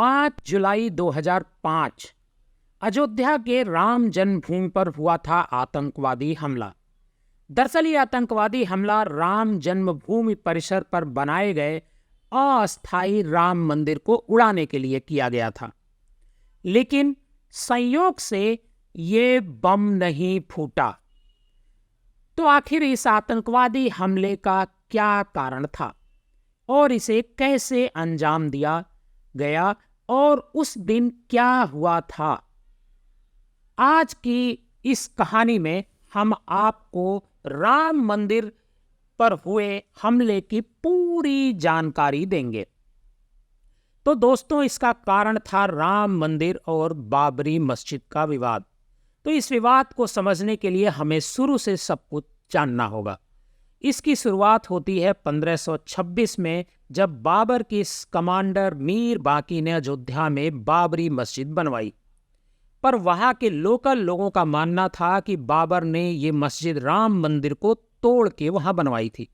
5 जुलाई 2005 अयोध्या के राम जन्मभूमि पर हुआ था आतंकवादी हमला। दरअसल ये आतंकवादी हमला राम जन्मभूमि परिसर पर बनाए गए अस्थायी राम मंदिर को उड़ाने के लिए किया गया था, लेकिन संयोग से ये बम नहीं फूटा। तो आखिर इस आतंकवादी हमले का क्या कारण था और इसे कैसे अंजाम दिया गया और उस दिन क्या हुआ था? आज की इस कहानी में हम आपको राम मंदिर पर हुए हमले की पूरी जानकारी देंगे। तो दोस्तों, इसका कारण था राम मंदिर और बाबरी मस्जिद का विवाद। तो इस विवाद को समझने के लिए हमें शुरू से सब कुछ जानना होगा। इसकी शुरुआत होती है 1526 में, जब बाबर के कमांडर मीर बाकी ने अयोध्या में बाबरी मस्जिद बनवाई। पर वहां के लोकल लोगों का मानना था कि बाबर ने ये मस्जिद राम मंदिर को तोड़ के वहां बनवाई थी।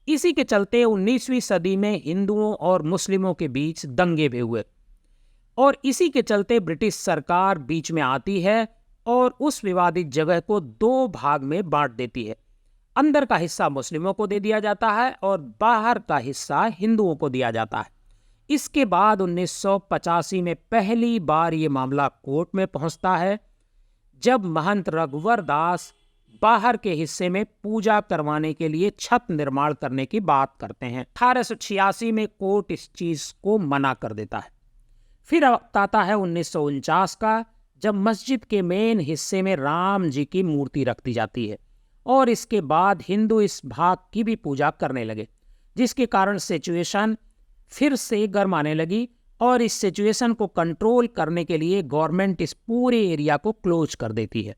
इसी के चलते 19वीं सदी में हिंदुओं और मुस्लिमों के बीच दंगे भी हुए और इसी के चलते ब्रिटिश सरकार बीच में आती है और उस विवादित जगह को 2 भाग में बांट देती है। अंदर का हिस्सा मुस्लिमों को दे दिया जाता है और बाहर का हिस्सा हिंदुओं को दिया जाता है। इसके बाद 1985 में पहली बार ये मामला कोर्ट में पहुंचता है, जब महंत रघुवर दास बाहर के हिस्से में पूजा करवाने के लिए छत निर्माण करने की बात करते हैं। 1886 में कोर्ट इस चीज को मना कर देता है। फिर आता है 1949 का, जब मस्जिद के मेन हिस्से में राम जी की मूर्ति रख दी जाती है और इसके बाद हिंदू इस भाग की भी पूजा करने लगे, जिसके कारण सिचुएशन फिर से गर्म आने लगी और इस सिचुएशन को कंट्रोल करने के लिए गवर्नमेंट इस पूरे एरिया को क्लोज कर देती है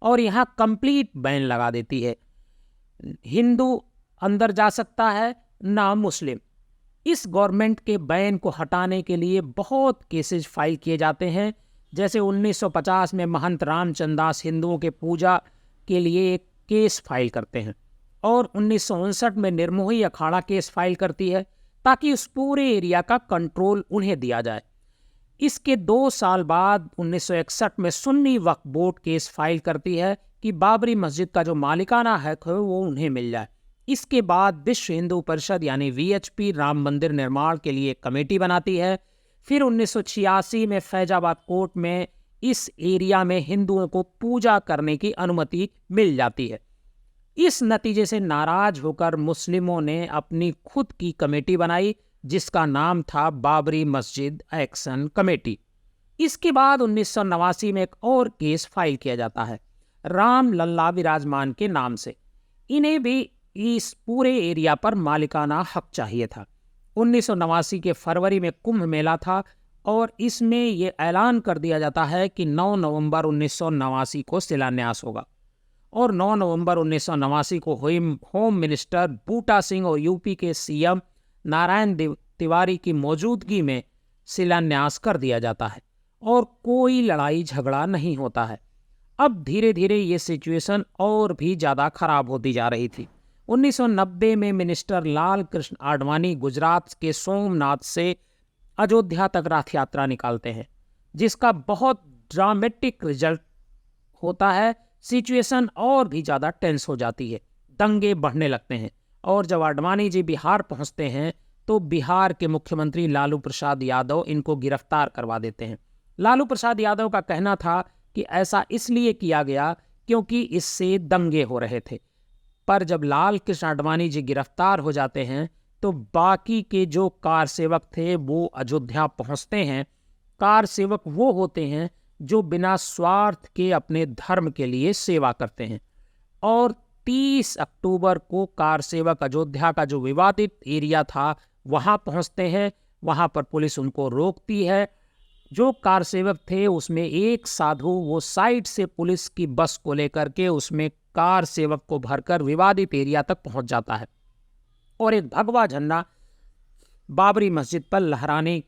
और यहाँ कंप्लीट बैन लगा देती है। हिंदू अंदर जा सकता है, ना मुस्लिम। इस गवर्नमेंट के बैन को हटाने के लिए बहुत केसेस फाइल किए जाते हैं। जैसे 1950 में महंत रामचंद्र दास हिंदुओं के पूजा के लिए एक केस फाइल करते हैं और 1959 में निर्मोही अखाड़ा केस फाइल करती है ताकि उस पूरे एरिया का कंट्रोल उन्हें दिया जाए। इसके 2 साल बाद 1961 में सुन्नी वक्फ बोर्ड केस फाइल करती है कि बाबरी मस्जिद का जो मालिकाना हक है वो उन्हें मिल जाए। इसके बाद विश्व हिंदू परिषद यानी VHP राम मंदिर निर्माण के लिए कमेटी बनाती है। फिर 1986 में फैजाबाद कोर्ट में इस एरिया में हिंदुओं को पूजा करने की अनुमति मिल जाती है। इस नतीजे से नाराज होकर मुस्लिमों ने अपनी खुद की कमेटी बनाई, जिसका नाम था बाबरी मस्जिद एक्शन कमेटी। इसके बाद 1989 में एक और केस फाइल किया जाता है राम लल्ला विराजमान के नाम से। इन्हें भी इस पूरे एरिया पर मालिकाना हक चाहिए था। 1989 के फरवरी में कुंभ मेला था और इसमें यह ऐलान कर दिया जाता है कि 9 नवंबर 1989 को शिलान्यास होगा और 9 नवंबर 1989 को होम मिनिस्टर बूटा सिंह और यूपी के CM नारायण तिवारी की मौजूदगी में शिलान्यास कर दिया जाता है और कोई लड़ाई झगड़ा नहीं होता है। अब धीरे धीरे ये सिचुएशन और भी ज़्यादा खराब होती जा रही थी। 1990 में मिनिस्टर लाल कृष्ण आडवाणी गुजरात के सोमनाथ से अयोध्या तक रथ यात्रा निकालते हैं, जिसका बहुत ड्रामेटिक रिजल्ट होता है। सिचुएशन और भी ज़्यादा टेंस हो जाती है, दंगे बढ़ने लगते हैं और जब आडवाणी जी बिहार पहुंचते हैं तो बिहार के मुख्यमंत्री लालू प्रसाद यादव इनको गिरफ्तार करवा देते हैं। लालू प्रसाद यादव का कहना था कि ऐसा इसलिए किया गया क्योंकि इससे दंगे हो रहे थे। पर जब लाल कृष्ण आडवाणी जी गिरफ्तार हो जाते हैं तो बाकी के जो कार सेवक थे वो अयोध्या पहुंचते हैं। कार सेवक वो होते हैं जो बिना स्वार्थ के अपने धर्म के लिए सेवा करते हैं और 30 अक्टूबर को कार सेवक अयोध्या का जो विवादित एरिया था वहां पहुंचते हैं। वहां पर पुलिस उनको रोकती है। जो कार सेवक थे उसमें एक साधु वो साइड से पुलिस की बस को लेकर के उसमें कार सेवक को भरकर विवादित एरिया तक पहुंच जाता है और एक भगवा झंडा बाबरी मस्जिद पर लहराने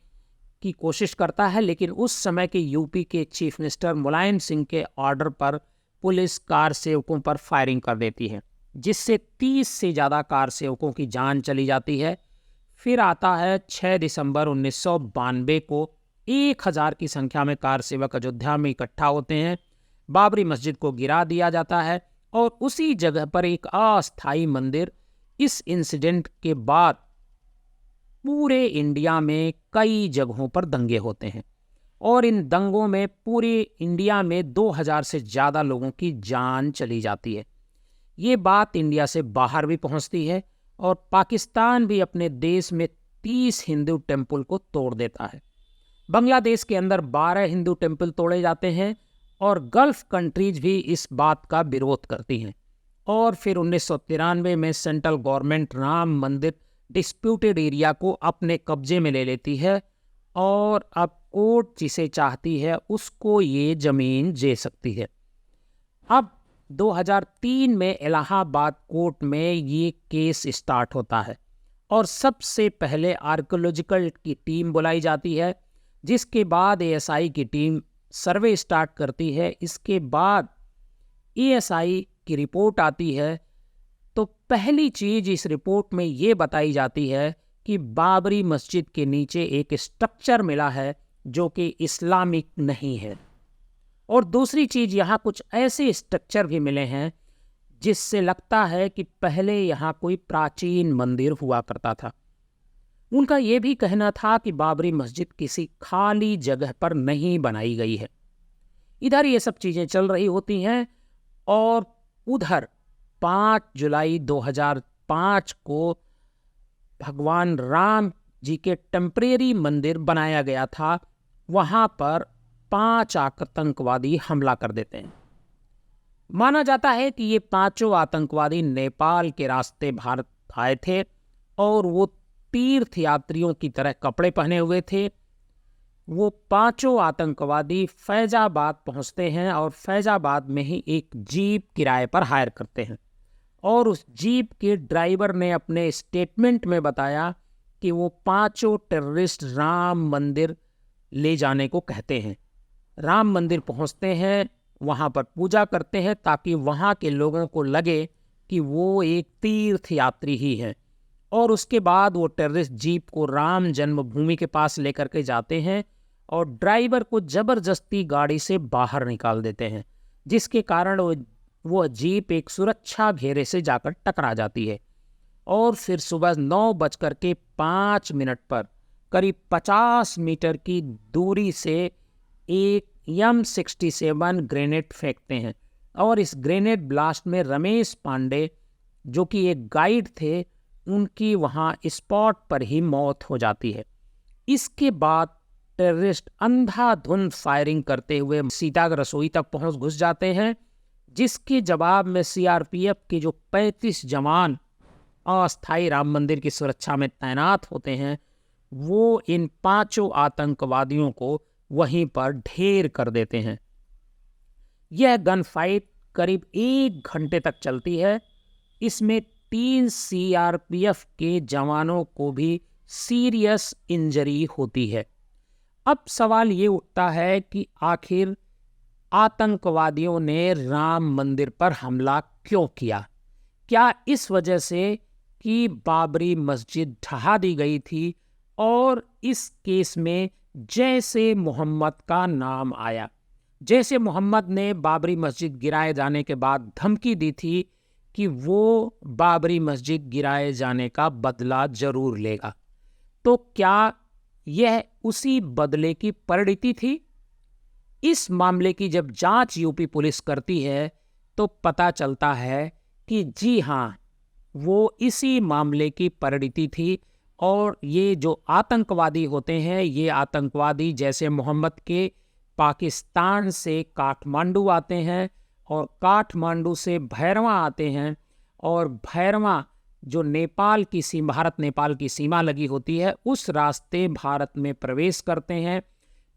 की कोशिश करता है। लेकिन उस समय के यूपी के चीफ मिनिस्टर मुलायम सिंह के ऑर्डर पर पुलिस कार सेवकों पर फायरिंग कर देती है, जिससे 30 से ज़्यादा कार सेवकों की जान चली जाती है। फिर आता है 6 दिसंबर 1992 को 1000 की संख्या में कार सेवक अयोध्या में इकट्ठा होते हैं। बाबरी मस्जिद को गिरा दिया जाता है और उसी जगह पर एक अस्थायी मंदिर। इस इंसिडेंट के बाद पूरे इंडिया में कई जगहों पर दंगे होते हैं और इन दंगों में पूरे इंडिया में 2000 से ज़्यादा लोगों की जान चली जाती है। ये बात इंडिया से बाहर भी पहुंचती है और पाकिस्तान भी अपने देश में 30 हिंदू टेम्पल को तोड़ देता है। बांग्लादेश के अंदर 12 हिंदू टेम्पल तोड़े जाते हैं और गल्फ कंट्रीज भी इस बात का विरोध करती हैं। और फिर 1993 में सेंट्रल गवर्नमेंट राम मंदिर डिस्प्यूटेड एरिया को अपने कब्जे में ले लेती है और अब कोर्ट जिसे चाहती है उसको ये ज़मीन दे सकती है। अब 2003 में इलाहाबाद कोर्ट में ये केस स्टार्ट होता है और सबसे पहले आर्कियोलॉजिकल की टीम बुलाई जाती है, जिसके बाद एएसआई की टीम सर्वे स्टार्ट करती है। इसके बाद एएसआई की रिपोर्ट आती है तो पहली चीज़ इस रिपोर्ट में ये बताई जाती है कि बाबरी मस्जिद के नीचे एक स्ट्रक्चर मिला है जो कि इस्लामिक नहीं है। और दूसरी चीज़, यहाँ कुछ ऐसे स्ट्रक्चर भी मिले हैं जिससे लगता है कि पहले यहाँ कोई प्राचीन मंदिर हुआ करता था। उनका ये भी कहना था कि बाबरी मस्जिद किसी खाली जगह पर नहीं बनाई गई है। इधर ये सब चीज़ें चल रही होती हैं और उधर 5 जुलाई 2005 को भगवान राम जी के टेम्परेरी मंदिर बनाया गया था, वहाँ पर 5 आतंकवादी हमला कर देते हैं। माना जाता है कि ये 5 आतंकवादी नेपाल के रास्ते भारत आए थे और वो तीर्थ यात्रियों की तरह कपड़े पहने हुए थे। वो 5 आतंकवादी फैजाबाद पहुंचते हैं और फैजाबाद में ही एक जीप किराए पर हायर करते हैं और उस जीप के ड्राइवर ने अपने स्टेटमेंट में बताया कि वो 5 टेररिस्ट राम मंदिर ले जाने को कहते हैं। राम मंदिर पहुंचते हैं, वहाँ पर पूजा करते हैं ताकि वहाँ के लोगों को लगे कि वो एक तीर्थ यात्री ही हैं। और उसके बाद वो टेररिस्ट जीप को राम जन्मभूमि के पास लेकर के जाते हैं और ड्राइवर को ज़बरदस्ती गाड़ी से बाहर निकाल देते हैं, जिसके कारण वो जीप एक सुरक्षा घेरे से जाकर टकरा जाती है। और फिर सुबह 9:05 पर करीब 50 मीटर की दूरी से एक M67 ग्रेनेड फेंकते हैं और इस ग्रेनेड ब्लास्ट में रमेश पांडे जो कि एक गाइड थे, उनकी वहाँ स्पॉट पर ही मौत हो जाती है। इसके बाद टेररिस्ट अंधाधुंध फायरिंग करते हुए सीता रसोई तक घुस जाते हैं, जिसके जवाब में सीआरपीएफ के जो 35 जवान अस्थायी राम मंदिर की सुरक्षा में तैनात होते हैं, वो इन 5 आतंकवादियों को वहीं पर ढेर कर देते हैं। यह गन फाइट करीब 1 घंटे तक चलती है। इसमें 3 सीआरपीएफ के जवानों को भी सीरियस इंजरी होती है। अब सवाल ये उठता है कि आखिर आतंकवादियों ने राम मंदिर पर हमला क्यों किया? क्या इस वजह से कि बाबरी मस्जिद ढहा दी गई थी और इस केस में जैसे मोहम्मद का नाम आया? जैसे मोहम्मद ने बाबरी मस्जिद गिराए जाने के बाद धमकी दी थी कि वो बाबरी मस्जिद गिराए जाने का बदला जरूर लेगा, तो क्या यह उसी बदले की परिणति थी? इस मामले की जब जांच यूपी पुलिस करती है तो पता चलता है कि जी हाँ, वो इसी मामले की परिणति थी। और ये जो आतंकवादी होते हैं, ये आतंकवादी जैसे मोहम्मद के पाकिस्तान से काठमांडू आते हैं और काठमांडू से भैरवा आते हैं और भैरवा जो नेपाल की सीमा, भारत नेपाल की सीमा लगी होती है, उस रास्ते भारत में प्रवेश करते हैं।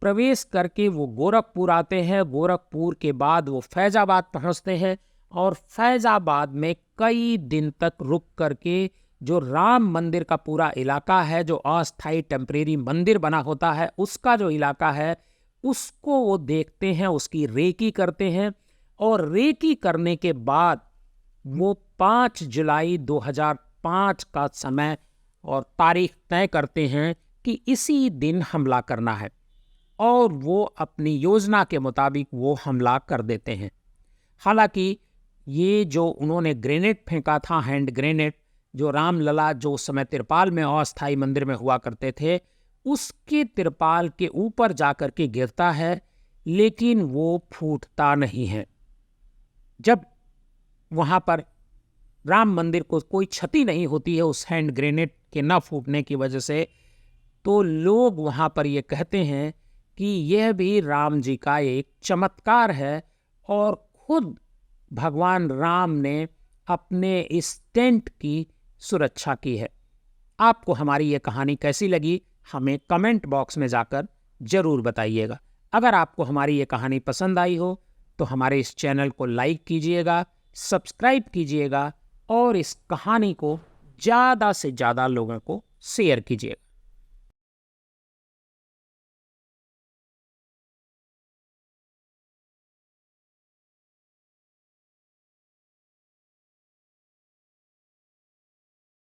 प्रवेश करके वो गोरखपुर आते हैं, गोरखपुर के बाद वो फैजाबाद पहुंचते हैं और फैजाबाद में कई दिन तक रुक करके जो राम मंदिर का पूरा इलाका है, जो अस्थायी टेम्परेरी मंदिर बना होता है, उसका जो इलाका है उसको वो देखते हैं, उसकी रेकी करते हैं और रेकी करने के बाद वो 5 जुलाई 2005 का समय और तारीख तय करते हैं कि इसी दिन हमला करना है। और वो अपनी योजना के मुताबिक वो हमला कर देते हैं। हालांकि ये जो उन्होंने ग्रेनेड फेंका था, हैंड ग्रेनेड, जो रामलला जो उस समय तिरपाल में अस्थाई मंदिर में हुआ करते थे, उसके तिरपाल के ऊपर जाकर के गिरता है, लेकिन वो फूटता नहीं है। जब वहाँ पर राम मंदिर को कोई क्षति नहीं होती है उस हैंड ग्रेनेड के न फूटने की वजह से, तो लोग वहाँ पर ये कहते हैं कि यह भी राम जी का एक चमत्कार है और खुद भगवान राम ने अपने इस टेंट की सुरक्षा की है। आपको हमारी ये कहानी कैसी लगी, हमें कमेंट बॉक्स में जाकर जरूर बताइएगा। अगर आपको हमारी ये कहानी पसंद आई हो तो हमारे इस चैनल को लाइक कीजिएगा, सब्सक्राइब कीजिएगा और इस कहानी को ज़्यादा से ज़्यादा लोगों को शेयर कीजिएगा।